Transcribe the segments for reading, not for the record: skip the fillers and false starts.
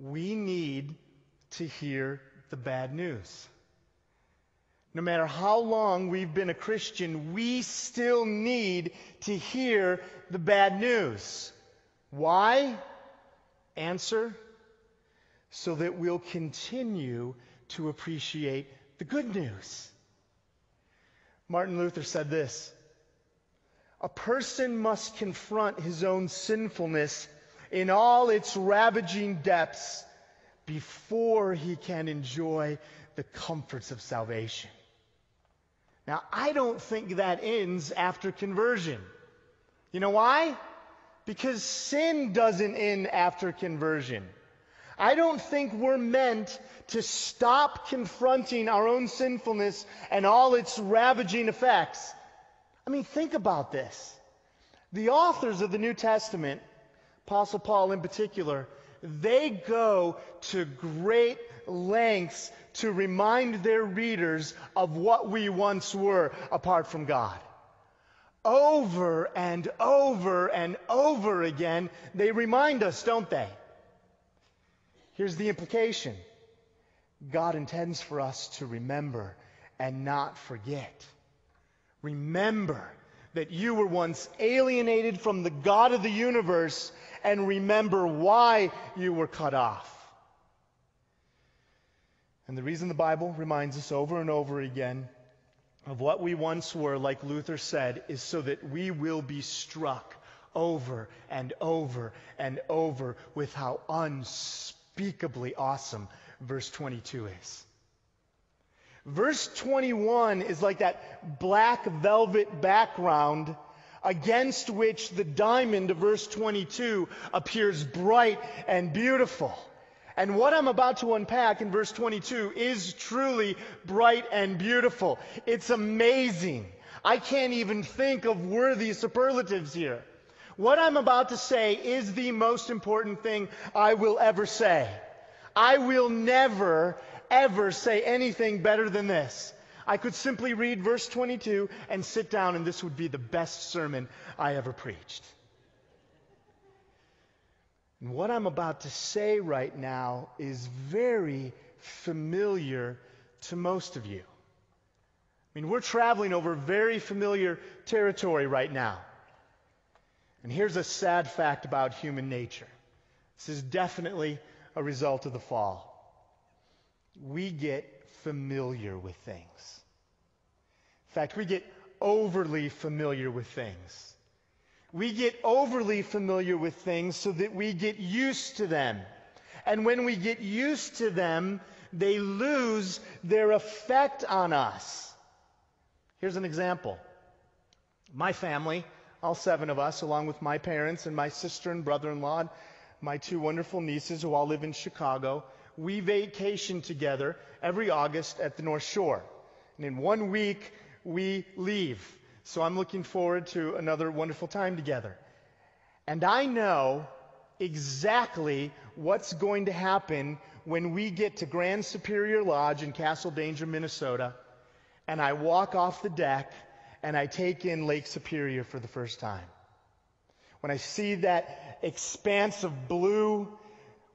we need to hear the bad news. No matter how long we've been a Christian, we still need to hear the bad news. Why? Answer: so that we'll continue to appreciate the good news. Martin Luther said this: "A person must confront his own sinfulness in all its ravaging depths before he can enjoy the comforts of salvation." Now, I don't think that ends after conversion. You know why? Because sin doesn't end after conversion. I don't think we're meant to stop confronting our own sinfulness and all its ravaging effects. I mean, think about this. The authors of the New Testament, Apostle Paul in particular, they go to great lengths to remind their readers of what we once were apart from God. Over and over and over again, they remind us, don't they? Here's the implication. God intends for us to remember and not forget. Remember that you were once alienated from the God of the universe, and remember why you were cut off. And the reason the Bible reminds us over and over again of what we once were, like Luther said, is so that we will be struck over and over and over with how unspeakably awesome verse 22 is. Verse 21 is like that black velvet background against which the diamond of verse 22 appears bright and beautiful. And what I'm about to unpack in verse 22 is truly bright and beautiful. It's amazing. I can't even think of worthy superlatives here. What I'm about to say is the most important thing I will ever say. I will never, ever say anything better than this. I could simply read verse 22 and sit down, and this would be the best sermon I ever preached. And what I'm about to say right now is very familiar to most of you. I mean, we're traveling over very familiar territory right now. And here's a sad fact about human nature. This is definitely a result of the fall. We get familiar with things. In fact, we get overly familiar with things. We get overly familiar with things so that we get used to them. And when we get used to them, they lose their effect on us. Here's an example. My family, all 7 of us, along with my parents and my sister and brother-in-law, my 2 wonderful nieces who all live in Chicago, we vacation together every August at the North Shore. And in 1 week, we leave. So I'm looking forward to another wonderful time together. And I know exactly what's going to happen when we get to Grand Superior Lodge in Castle Danger, Minnesota, and I walk off the deck and I take in Lake Superior for the first time. When I see that expanse of blue,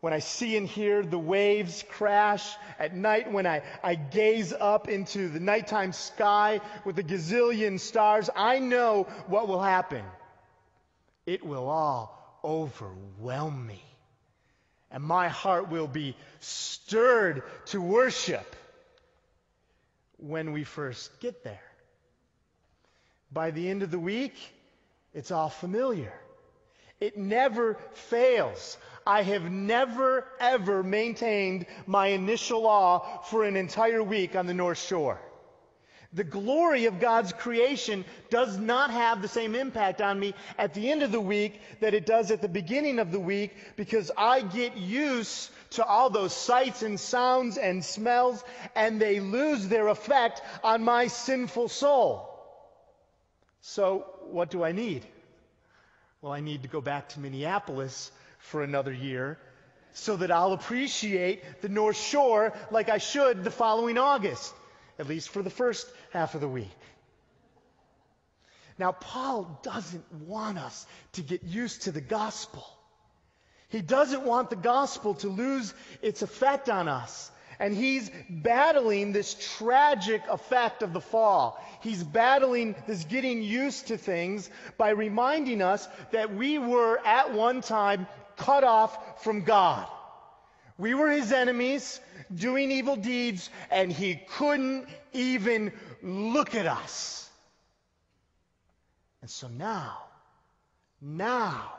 when I see and hear the waves crash at night, when I gaze up into the nighttime sky with a gazillion stars, I know what will happen. It will all overwhelm me. And my heart will be stirred to worship when we first get there. By the end of the week, it's all familiar. It never fails. I have never, ever maintained my initial awe for an entire week on the North Shore. The glory of God's creation does not have the same impact on me at the end of the week that it does at the beginning of the week, because I get used to all those sights and sounds and smells, and they lose their effect on my sinful soul. So, what do I need? Well, I need to go back to Minneapolis for another year so that I'll appreciate the North Shore like I should the following August, at least for the first half of the week. Now, Paul doesn't want us to get used to the gospel. He doesn't want the gospel to lose its effect on us. And he's battling this tragic effect of the fall. He's battling this getting used to things by reminding us that we were at one time cut off from God. We were his enemies, doing evil deeds, and he couldn't even look at us. And so now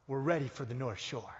we're ready for the North Shore.